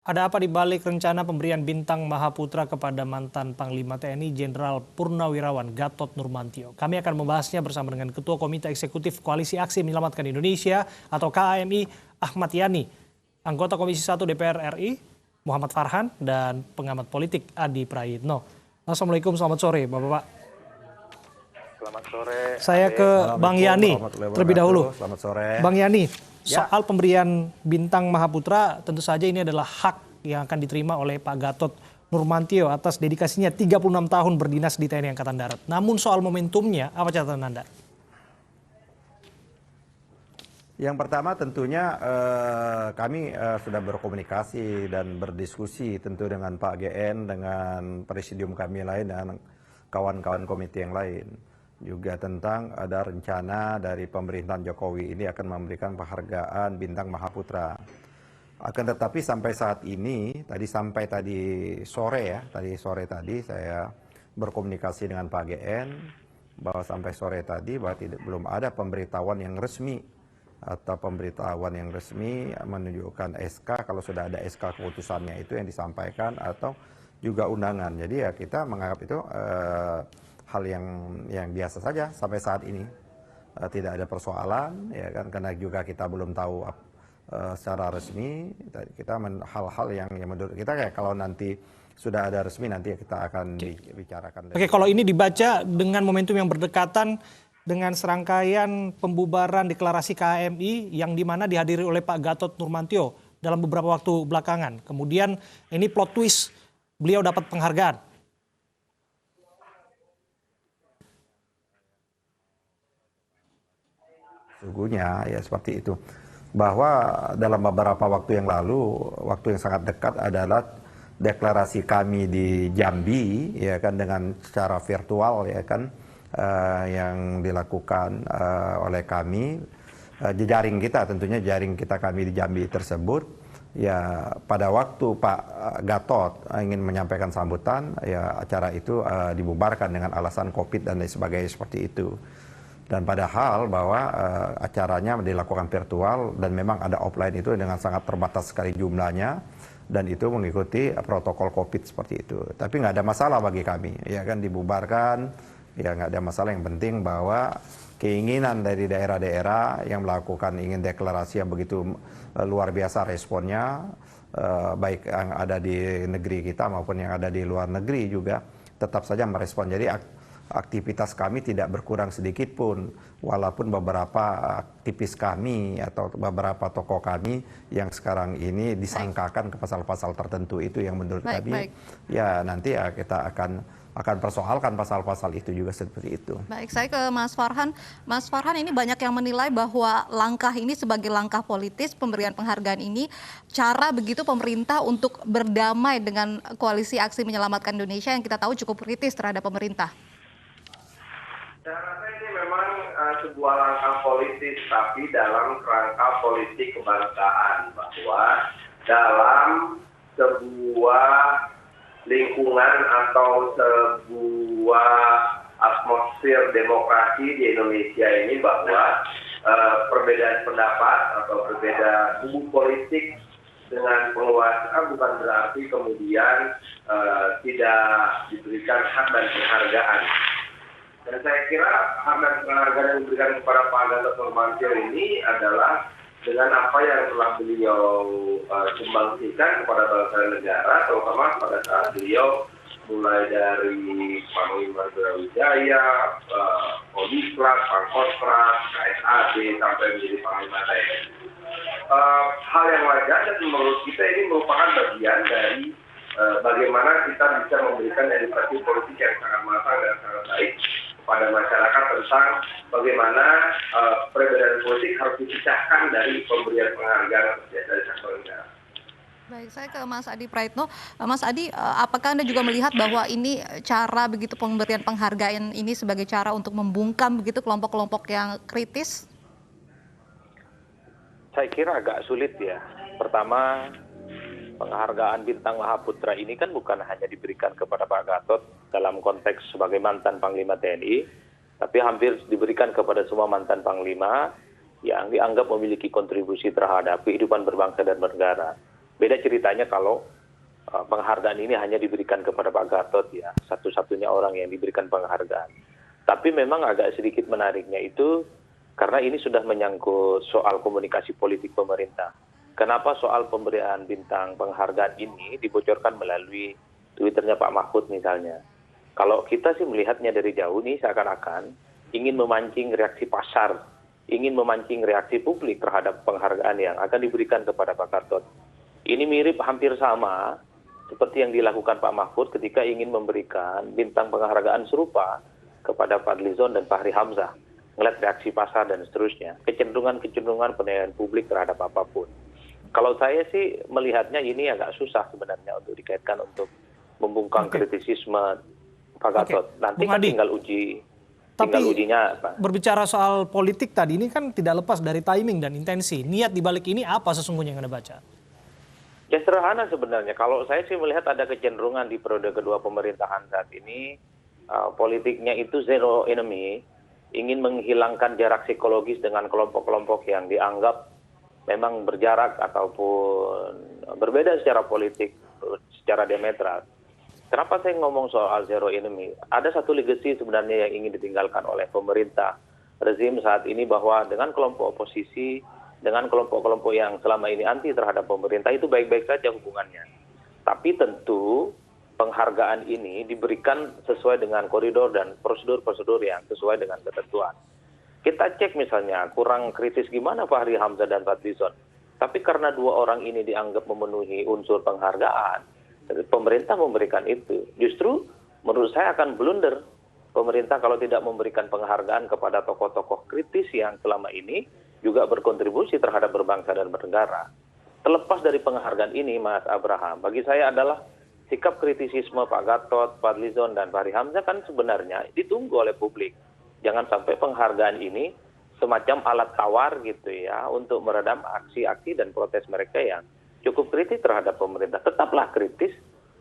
Ada apa di balik rencana pemberian bintang Mahaputra kepada mantan Panglima TNI Jenderal Purnawirawan Gatot Nurmantio? Kami akan membahasnya bersama dengan Ketua Komite Eksekutif Koalisi Aksi Menyelamatkan Indonesia atau KAMI Ahmad Yani, anggota Komisi 1 DPR RI Muhammad Farhan, dan pengamat politik Adi Prayitno. Assalamualaikum, selamat sore Bapak-Bapak. Selamat sore. Saya ke Bang Yani terlebih dahulu. Selamat sore. Bang Yani, soal pemberian bintang Mahaputra, tentu saja ini adalah hak yang akan diterima oleh Pak Gatot Nurmantio atas dedikasinya 36 tahun berdinas di TNI Angkatan Darat. Namun soal momentumnya, apa catatan Anda? Yang pertama tentunya kami sudah berkomunikasi dan berdiskusi tentu dengan Pak GN, dengan presidium kami lain dan kawan-kawan komite yang lain. Juga tentang ada rencana dari pemerintahan Jokowi ini akan memberikan penghargaan bintang Mahaputra. Akan tetapi sampai saat ini, tadi sore tadi saya berkomunikasi dengan Pak GN bahwa sampai sore tadi bahwa belum ada pemberitahuan yang resmi menunjukkan SK, kalau sudah ada SK keputusannya itu yang disampaikan atau juga undangan. Jadi ya kita menganggap itu hal yang biasa saja sampai saat ini, tidak ada persoalan, ya kan, karena juga kita belum tahu secara resmi. Kita hal-hal yang menurut kita kayak kalau nanti sudah ada resmi nanti kita akan bicarakan. Oke, kalau ini dibaca dengan momentum yang berdekatan dengan serangkaian pembubaran deklarasi KAMI yang dimana dihadiri oleh Pak Gatot Nurmantio dalam beberapa waktu belakangan. Kemudian ini plot twist, beliau dapat penghargaan. Sesungguhnya ya seperti itu, bahwa dalam beberapa waktu yang lalu, waktu yang sangat dekat adalah deklarasi kami di Jambi, ya kan, dengan secara virtual, ya kan, yang dilakukan oleh kami, jejaring kita tentunya, jaring kita kami di Jambi tersebut. Ya pada waktu Pak Gatot ingin menyampaikan sambutan, ya acara itu dibubarkan dengan alasan COVID dan lain sebagainya seperti itu. Dan padahal bahwa acaranya dilakukan virtual dan memang ada offline itu dengan sangat terbatas sekali jumlahnya dan itu mengikuti protokol COVID seperti itu. Tapi nggak ada masalah bagi kami, ya kan, dibubarkan, ya nggak ada masalah. Yang penting bahwa keinginan dari daerah-daerah yang melakukan ingin deklarasi yang begitu luar biasa responnya, baik yang ada di negeri kita maupun yang ada di luar negeri juga tetap saja merespon. Jadi aktivitas kami tidak berkurang sedikit pun, walaupun beberapa aktivis kami atau beberapa tokoh kami yang sekarang ini disangkakan ke pasal-pasal tertentu itu yang menurut kami ya nanti ya kita akan persoalkan pasal-pasal itu juga seperti itu. Baik, saya ke Mas Farhan. Mas Farhan, ini banyak yang menilai bahwa langkah ini sebagai langkah politis, pemberian penghargaan ini cara begitu pemerintah untuk berdamai dengan koalisi aksi menyelamatkan Indonesia yang kita tahu cukup kritis terhadap pemerintah. Saya rasa ini memang sebuah langkah politis, tapi dalam kerangka politik kebangsaan, bahwa dalam sebuah lingkungan atau sebuah atmosfer demokrasi di Indonesia ini, bahwa perbedaan pendapat atau berbeda kubu politik dengan penguasa bukan berarti kemudian tidak diberikan hak dan penghargaan. Dan saya kira hak dan penghargaan yang diberikan kepada Pak Gatot Nurmantio ini adalah dengan apa yang telah beliau sumbangsikan kepada bangsa dan negara, terutama pada saat beliau mulai dari Panglima Brawijaya, Kodislat, Pangkostrat, KSAD, sampai menjadi Panglima TNI. Hal yang wajar dan menurut kita ini merupakan bagian dari bagaimana kita bisa memberikan edukasi politik yang sangat matang dan sangat baik kepada masyarakat tentang bagaimana perbedaan politik harus dipisahkan dari pemberian penghargaan dari sektor negara. Baik, saya ke Mas Adi Prayitno. Mas Adi, apakah Anda juga melihat bahwa ini cara begitu pemberian penghargaan ini sebagai cara untuk membungkam begitu kelompok-kelompok yang kritis? Saya kira agak sulit ya. Pertama, penghargaan bintang Mahaputra ini kan bukan hanya diberikan kepada Pak Gatot dalam konteks sebagai mantan Panglima TNI, tapi hampir diberikan kepada semua mantan Panglima yang dianggap memiliki kontribusi terhadap kehidupan berbangsa dan bernegara. Beda ceritanya kalau penghargaan ini hanya diberikan kepada Pak Gatot ya, satu-satunya orang yang diberikan penghargaan. Tapi memang agak sedikit menariknya itu karena ini sudah menyangkut soal komunikasi politik pemerintah. Kenapa soal pemberian bintang penghargaan ini dibocorkan melalui Twitternya Pak Mahfud misalnya. Kalau kita sih melihatnya dari jauh nih seakan-akan ingin memancing reaksi pasar, ingin memancing reaksi publik terhadap penghargaan yang akan diberikan kepada Pak Gatot. Ini mirip hampir sama seperti yang dilakukan Pak Mahfud ketika ingin memberikan bintang penghargaan serupa kepada Fadlizon dan Fahri Hamzah. Melihat reaksi pasar dan seterusnya. Kecenderungan penilaian publik terhadap apapun. Kalau saya sih melihatnya ini agak susah sebenarnya untuk dikaitkan untuk membungkam kritisisme Pak Gatot. Nanti kan tinggal ujinya apa. Berbicara soal politik tadi ini kan tidak lepas dari timing dan intensi. Niat dibalik ini apa sesungguhnya yang Anda baca? Ya sederhana sebenarnya. Kalau saya sih melihat ada kecenderungan di periode kedua pemerintahan saat ini, politiknya itu zero enemy, ingin menghilangkan jarak psikologis dengan kelompok-kelompok yang dianggap memang berjarak ataupun berbeda secara politik, secara diametral. Kenapa saya ngomong soal zero enemy? Ada satu legacy sebenarnya yang ingin ditinggalkan oleh pemerintah rezim saat ini bahwa dengan kelompok oposisi, dengan kelompok-kelompok yang selama ini anti terhadap pemerintah itu baik-baik saja hubungannya. Tapi tentu penghargaan ini diberikan sesuai dengan koridor dan prosedur-prosedur yang sesuai dengan ketentuan. Kita cek misalnya kurang kritis gimana Fahri Hamzah dan Fadlizon. Tapi karena dua orang ini dianggap memenuhi unsur penghargaan, pemerintah memberikan itu. Justru menurut saya akan blunder pemerintah kalau tidak memberikan penghargaan kepada tokoh-tokoh kritis yang selama ini juga berkontribusi terhadap berbangsa dan bernegara. Terlepas dari penghargaan ini, Mas Abraham, bagi saya adalah sikap kritisisme Pak Gatot, Fadlizon, dan Fahri Hamzah kan sebenarnya ditunggu oleh publik. Jangan sampai penghargaan ini semacam alat tawar gitu ya untuk meredam aksi-aksi dan protes mereka yang cukup kritis terhadap pemerintah. Tetaplah kritis,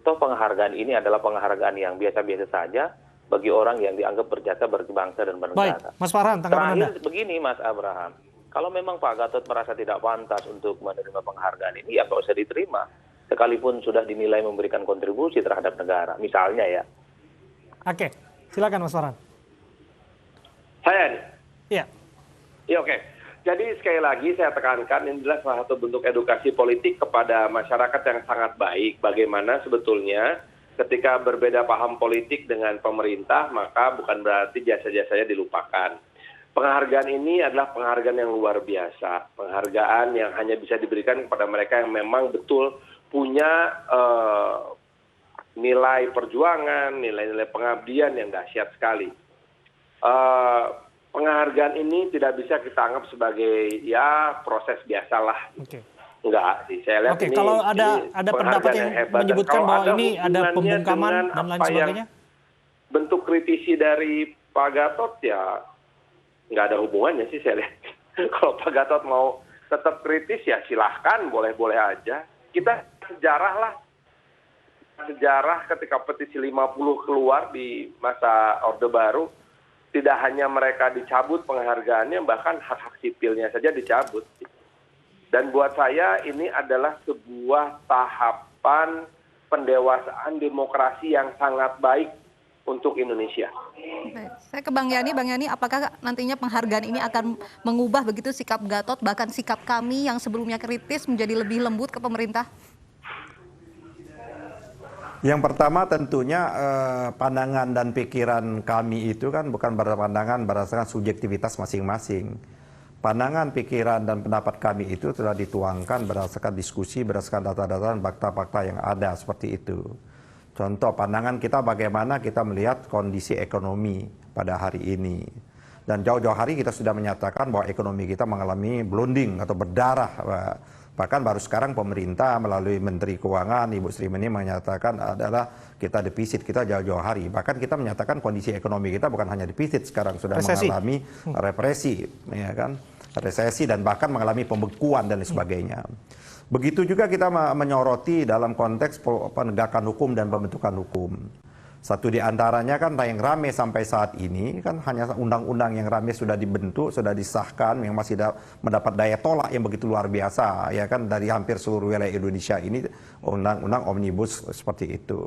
toh penghargaan ini adalah penghargaan yang biasa-biasa saja bagi orang yang dianggap berjasa bagi bangsa dan bernegara. Baik, Mas Farhan, tanggapan Anda. Terakhir begini Mas Abraham, kalau memang Pak Gatot merasa tidak pantas untuk menerima penghargaan ini, ya nggak usah diterima. Sekalipun sudah dinilai memberikan kontribusi terhadap negara, misalnya ya. Oke, silakan Mas Farhan. Saya nih. Iya. Ya oke. Jadi sekali lagi saya tekankan ini adalah salah satu bentuk edukasi politik kepada masyarakat yang sangat baik. Bagaimana sebetulnya ketika berbeda paham politik dengan pemerintah, maka bukan berarti jasa-jasanya dilupakan. Penghargaan ini adalah penghargaan yang luar biasa. Penghargaan yang hanya bisa diberikan kepada mereka yang memang betul punya nilai perjuangan, nilai-nilai pengabdian yang dahsyat sekali. Penghargaan ini tidak bisa kita anggap sebagai ya proses biasalah. Oke. Enggak sih, saya lihat Oke, ini. kalau ada pendapat yang menyebutkan bahwa ini ada pembungkaman dan lain sebagainya? Bentuk kritisi dari Pak Gatot ya nggak ada hubungannya sih saya lihat. Kalau Pak Gatot mau tetap kritis ya silahkan, boleh-boleh aja. Kita sejarah ketika petisi 50 keluar di masa Orde Baru, tidak hanya mereka dicabut penghargaannya, bahkan hak-hak sipilnya saja dicabut. Dan buat saya ini adalah sebuah tahapan pendewasaan demokrasi yang sangat baik untuk Indonesia. Baik. Saya ke Bang Yani, apakah nantinya penghargaan ini akan mengubah begitu sikap Gatot, bahkan sikap kami yang sebelumnya kritis menjadi lebih lembut ke pemerintah? Yang pertama tentunya pandangan dan pikiran kami itu kan bukan pandangan berdasarkan subjektivitas masing-masing. Pandangan, pikiran, dan pendapat kami itu telah dituangkan berdasarkan diskusi, berdasarkan data-data dan fakta-fakta yang ada seperti itu. Contoh pandangan kita bagaimana kita melihat kondisi ekonomi pada hari ini. Dan jauh-jauh hari kita sudah menyatakan bahwa ekonomi kita mengalami blunding atau berdarah. Bahkan baru sekarang pemerintah melalui Menteri Keuangan, Ibu Sri Mulyani menyatakan adalah kita defisit kita jauh-jauh hari. Bahkan kita menyatakan kondisi ekonomi kita bukan hanya defisit, sekarang sudah mengalami represi, ya kan, resesi dan bahkan mengalami pembekuan dan sebagainya. Begitu juga kita menyoroti dalam konteks penegakan hukum dan pembentukan hukum. Satu di antaranya kan yang rame sampai saat ini kan hanya undang-undang yang rame sudah dibentuk, sudah disahkan, yang masih mendapat daya tolak yang begitu luar biasa, ya kan, dari hampir seluruh wilayah Indonesia ini, undang-undang omnibus seperti itu.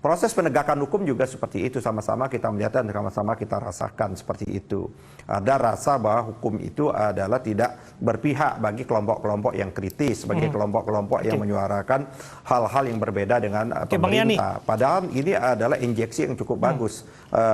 Proses penegakan hukum juga seperti itu, sama-sama kita melihat dan sama-sama kita rasakan seperti itu. Ada rasa bahwa hukum itu adalah tidak berpihak bagi kelompok-kelompok yang kritis, bagi kelompok-kelompok yang menyuarakan hal-hal yang berbeda dengan pemerintah. Padahal ini adalah injeksi yang cukup bagus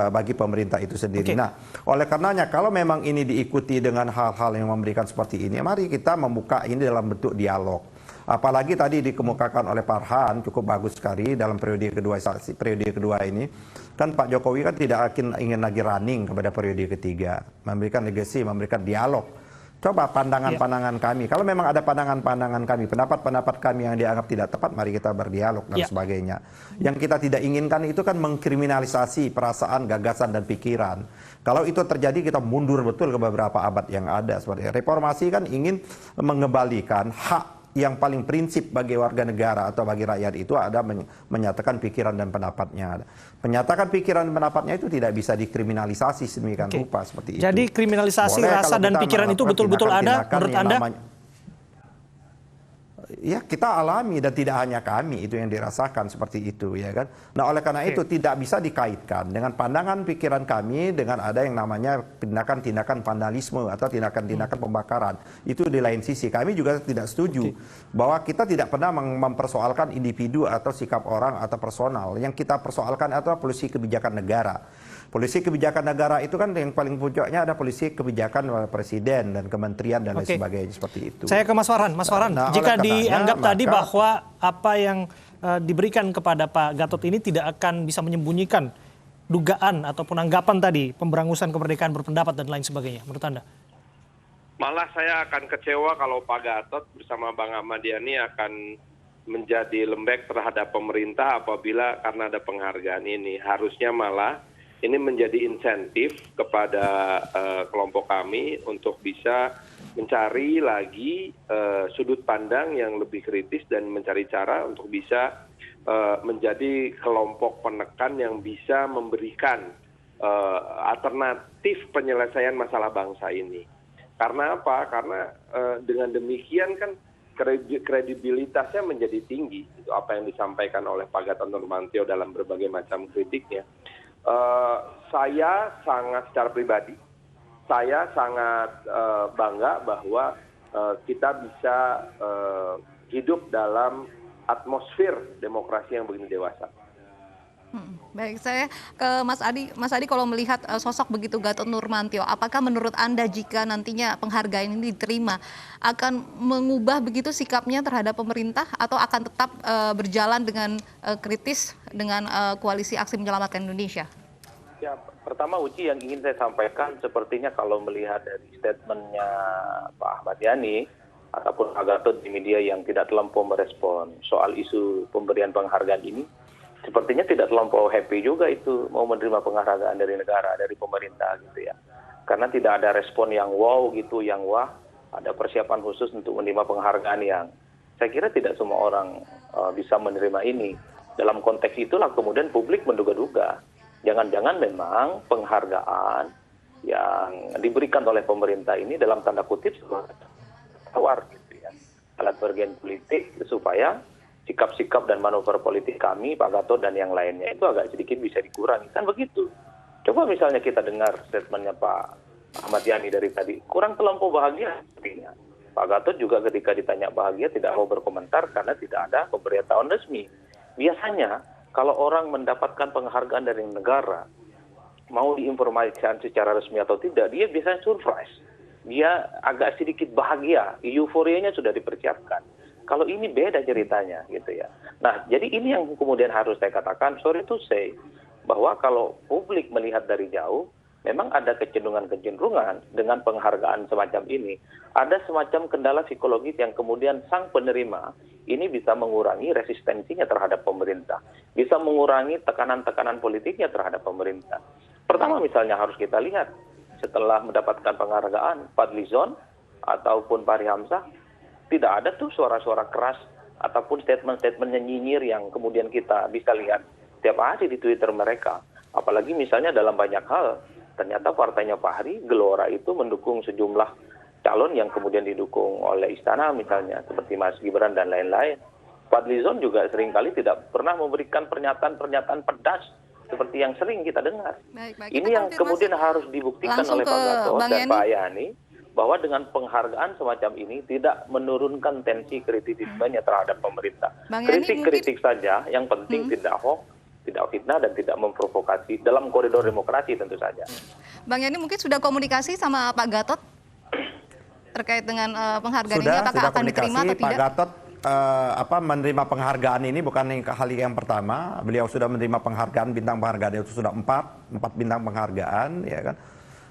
bagi pemerintah itu sendiri. Nah, oleh karenanya kalau memang ini diikuti dengan hal-hal yang memberikan seperti ini, mari kita membuka ini dalam bentuk dialog. Apalagi tadi dikemukakan oleh Farhan cukup bagus sekali dalam periode kedua ini, kan Pak Jokowi kan tidak ingin lagi running kepada periode ketiga, memberikan legacy, memberikan dialog. Coba pandangan-pandangan kami, kalau memang ada pandangan-pandangan kami, pendapat-pendapat kami yang dianggap tidak tepat, mari kita berdialog dan sebagainya. Yang kita tidak inginkan itu kan mengkriminalisasi perasaan, gagasan, dan pikiran. Kalau itu terjadi, kita mundur betul ke beberapa abad yang ada. Seperti reformasi kan ingin mengembalikan hak yang paling prinsip bagi warga negara atau bagi rakyat itu ada menyatakan pikiran dan pendapatnya. Menyatakan pikiran dan pendapatnya itu tidak bisa dikriminalisasi sedemikian rupa seperti itu. Jadi kriminalisasi rasa dan pikiran itu betul-betul ada menurut Anda? Ya, kita alami dan tidak hanya kami itu yang dirasakan seperti itu, ya kan. Nah, oleh karena itu tidak bisa dikaitkan dengan pandangan pikiran kami dengan ada yang namanya tindakan-tindakan vandalisme atau tindakan-tindakan pembakaran. Itu di lain sisi kami juga tidak setuju bahwa kita tidak pernah mempersoalkan individu atau sikap orang atau personal. Yang kita persoalkan adalah polisi kebijakan negara. Polisi kebijakan negara itu kan yang paling puncaknya ada polisi kebijakan presiden dan kementerian dan lain sebagainya seperti itu. Saya ke Mas Farhan. Mas Farhan, jika dianggap tadi bahwa apa yang diberikan kepada Pak Gatot ini tidak akan bisa menyembunyikan dugaan ataupun anggapan tadi pemberangusan kemerdekaan berpendapat dan lain sebagainya, menurut Anda? Malah saya akan kecewa kalau Pak Gatot bersama Bang Ahmad Yani akan menjadi lembek terhadap pemerintah apabila karena ada penghargaan ini. Harusnya malah ini menjadi insentif kepada kelompok kami untuk bisa mencari lagi sudut pandang yang lebih kritis dan mencari cara untuk bisa menjadi kelompok penekan yang bisa memberikan alternatif penyelesaian masalah bangsa ini. Karena apa? Karena dengan demikian kan kredibilitasnya menjadi tinggi. Itu apa yang disampaikan oleh Pak Gatot Nurmantio dalam berbagai macam kritiknya. Saya sangat secara pribadi, saya sangat bangga bahwa kita bisa hidup dalam atmosfer demokrasi yang begini dewasa. Baik, saya ke Mas Adi. Mas Adi, kalau melihat sosok begitu Gatot Nurmantio, apakah menurut Anda jika nantinya penghargaan ini diterima akan mengubah begitu sikapnya terhadap pemerintah atau akan tetap berjalan dengan kritis dengan koalisi aksi menyelamatkan Indonesia? Ya, pertama Uci yang ingin saya sampaikan sepertinya kalau melihat dari statementnya Pak Ahmad Yani ataupun Pak Gatot di media yang tidak terlampau merespon soal isu pemberian penghargaan ini, sepertinya tidak terlampau happy juga itu mau menerima penghargaan dari negara, dari pemerintah gitu ya. Karena tidak ada respon yang wow gitu, yang wah, ada persiapan khusus untuk menerima penghargaan yang saya kira tidak semua orang bisa menerima ini. Dalam konteks itulah kemudian publik menduga-duga. Jangan-jangan memang penghargaan yang diberikan oleh pemerintah ini dalam tanda kutip sebagai tawar gitu ya. Alat bergen politik supaya sikap-sikap dan manuver politik kami, Pak Gatot dan yang lainnya itu agak sedikit bisa dikurangi. Kan begitu. Coba misalnya kita dengar statementnya Pak Ahmad Yani dari tadi. Kurang terlampau bahagia sepertinya. Pak Gatot juga ketika ditanya bahagia tidak mau berkomentar karena tidak ada pemberitahuan resmi. Biasanya kalau orang mendapatkan penghargaan dari negara, mau diinformasikan secara resmi atau tidak, dia biasanya surprise. Dia agak sedikit bahagia, euforianya sudah dipersiapkan. Kalau ini beda ceritanya gitu ya. Nah, jadi ini yang kemudian harus saya katakan, sorry to say, bahwa kalau publik melihat dari jauh, memang ada kecenderungan dengan penghargaan semacam ini. Ada semacam kendala psikologis yang kemudian sang penerima ini bisa mengurangi resistensinya terhadap pemerintah. Bisa mengurangi tekanan-tekanan politiknya terhadap pemerintah. Pertama misalnya harus kita lihat, setelah mendapatkan penghargaan Fadlizon ataupun Fahri Hamzah, tidak ada tuh suara-suara keras ataupun statement-statement nyinyir yang kemudian kita bisa lihat tiap hari di Twitter mereka. Apalagi misalnya dalam banyak hal, ternyata partainya Fahri, Gelora itu mendukung sejumlah calon yang kemudian didukung oleh Istana misalnya, seperti Mas Gibran dan lain-lain. Fadlizon juga seringkali tidak pernah memberikan pernyataan-pernyataan pedas seperti yang sering kita dengar. Baik, Ini yang kemudian harus dibuktikan oleh Pak Gatot dan Pak Yani, bahwa dengan penghargaan semacam ini tidak menurunkan tensi kritisismenya terhadap pemerintah. Kritik-kritik saja, yang penting tidak hoax, tidak fitnah, dan tidak memprovokasi dalam koridor demokrasi tentu saja. Bang Yani mungkin sudah komunikasi sama Pak Gatot terkait dengan penghargaan ini, apakah akan diterima atau tidak? Pak Gatot menerima penghargaan ini bukan hal yang pertama. Beliau sudah menerima penghargaan, bintang penghargaan itu sudah 4 bintang penghargaan, ya kan.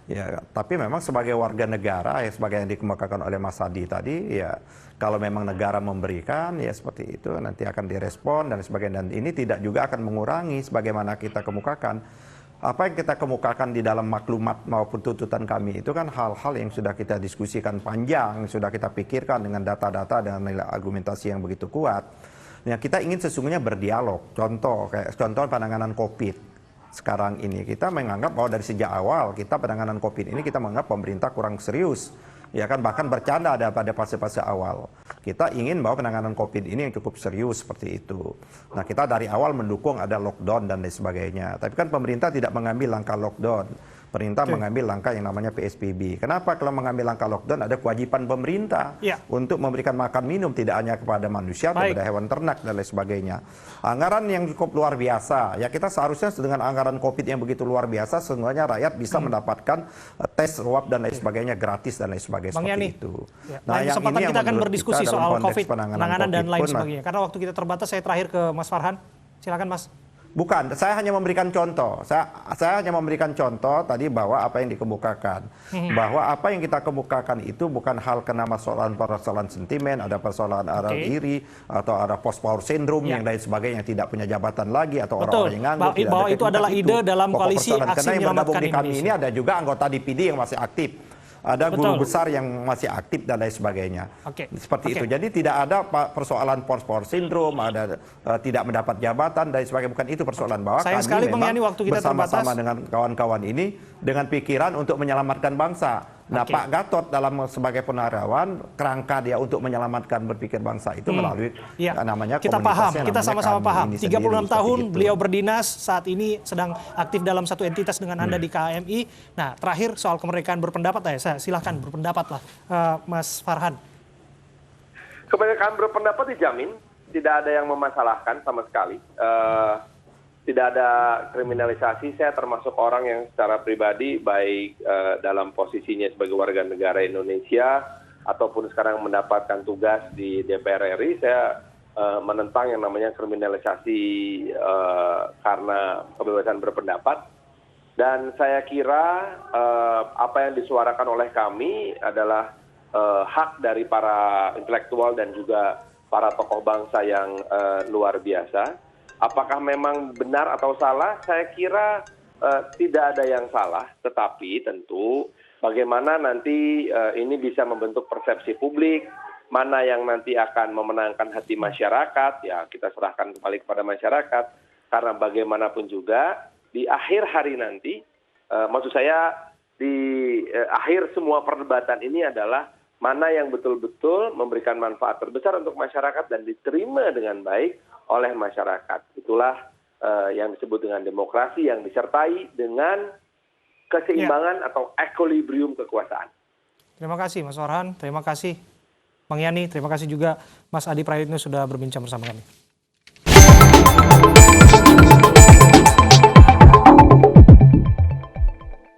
Ya, tapi memang sebagai warga negara, ya sebagai yang dikemukakan oleh Mas Adi tadi, ya kalau memang negara memberikan, ya seperti itu nanti akan direspon dan sebagainya. Dan ini tidak juga akan mengurangi sebagaimana kita kemukakan. Apa yang kita kemukakan di dalam maklumat maupun tuntutan kami itu kan hal-hal yang sudah kita diskusikan panjang, sudah kita pikirkan dengan data-data dan nilai argumentasi yang begitu kuat. Nah, kita ingin sesungguhnya berdialog. Contoh penanganan COVID sekarang ini, kita menganggap bahwa dari sejak awal kita penanganan COVID ini kita menganggap pemerintah kurang serius. Ya kan, bahkan bercanda ada pada fase-fase awal. Kita ingin bahwa penanganan COVID ini yang cukup serius seperti itu. Nah, kita dari awal mendukung ada lockdown dan lain sebagainya. Tapi kan pemerintah tidak mengambil langkah lockdown. Pemerintah mengambil langkah yang namanya PSBB. Kenapa? Kalau mengambil langkah lockdown ada kewajiban pemerintah untuk memberikan makan minum tidak hanya kepada manusia, kepada hewan ternak dan lain sebagainya. Anggaran yang cukup luar biasa. Ya kita seharusnya dengan anggaran COVID yang begitu luar biasa, sesungguhnya rakyat bisa mendapatkan tes swab dan lain sebagainya gratis dan lain sebagainya seperti itu. Ya. Nah, yang kesempatan ini kita akan berdiskusi soal COVID, penanganan dan lain sebagainya. Karena waktu kita terbatas, saya terakhir ke Mas Farhan. Silakan Mas. Bukan, saya hanya memberikan contoh. Saya hanya memberikan contoh tadi bahwa apa yang dikemukakan. Bahwa apa yang kita kemukakan itu bukan hal kena persoalan sentimen, ada persoalan iri, atau ada post power syndrome yang lain sebagainya, yang tidak punya jabatan lagi, atau orang-orang yang nganggur. Bahwa itu adalah ide dalam koalisi aksi menyelamatkan Indonesia. Kami ini ada juga anggota DPD yang masih aktif. Ada guru besar yang masih aktif dan lain sebagainya. Seperti itu. Jadi tidak ada persoalan post power syndrome, ada tidak mendapat jabatan dan sebagainya. Bukan itu persoalan. Bahwa sayang sekali Bang Yani waktu kita bersama-sama dengan kawan-kawan ini dengan pikiran untuk menyelamatkan bangsa. Nah, Pak Gatot sebagai penarawan, kerangka dia untuk menyelamatkan berpikir bangsa itu melalui namanya kita paham, kita sama-sama paham. 36 tahun beliau berdinas, saat ini sedang aktif dalam satu entitas dengan Anda di KMI. Nah, terakhir soal kemerdekaan berpendapat, silahkan berpendapat lah, Mas Farhan. Kemerdekaan berpendapat dijamin, tidak ada yang memasalahkan sama sekali. Tidak ada kriminalisasi. Saya termasuk orang yang secara pribadi baik dalam posisinya sebagai warga negara Indonesia ataupun sekarang mendapatkan tugas di DPR RI, saya menentang yang namanya kriminalisasi karena kebebasan berpendapat. Dan saya kira apa yang disuarakan oleh kami adalah hak dari para intelektual dan juga para tokoh bangsa yang luar biasa. Apakah memang benar atau salah? Saya kira tidak ada yang salah, tetapi tentu bagaimana nanti ini bisa membentuk persepsi publik, mana yang nanti akan memenangkan hati masyarakat, ya kita serahkan kembali kepada masyarakat, karena bagaimanapun juga di akhir hari nanti, maksud saya di akhir semua perdebatan ini adalah mana yang betul-betul memberikan manfaat terbesar untuk masyarakat dan diterima dengan baik oleh masyarakat. Itulah yang disebut dengan demokrasi yang disertai dengan keseimbangan atau equilibrium kekuasaan. Terima kasih Mas Farhan, terima kasih Bang Yani, terima kasih juga Mas Adi Prayitno sudah berbincang bersama kami.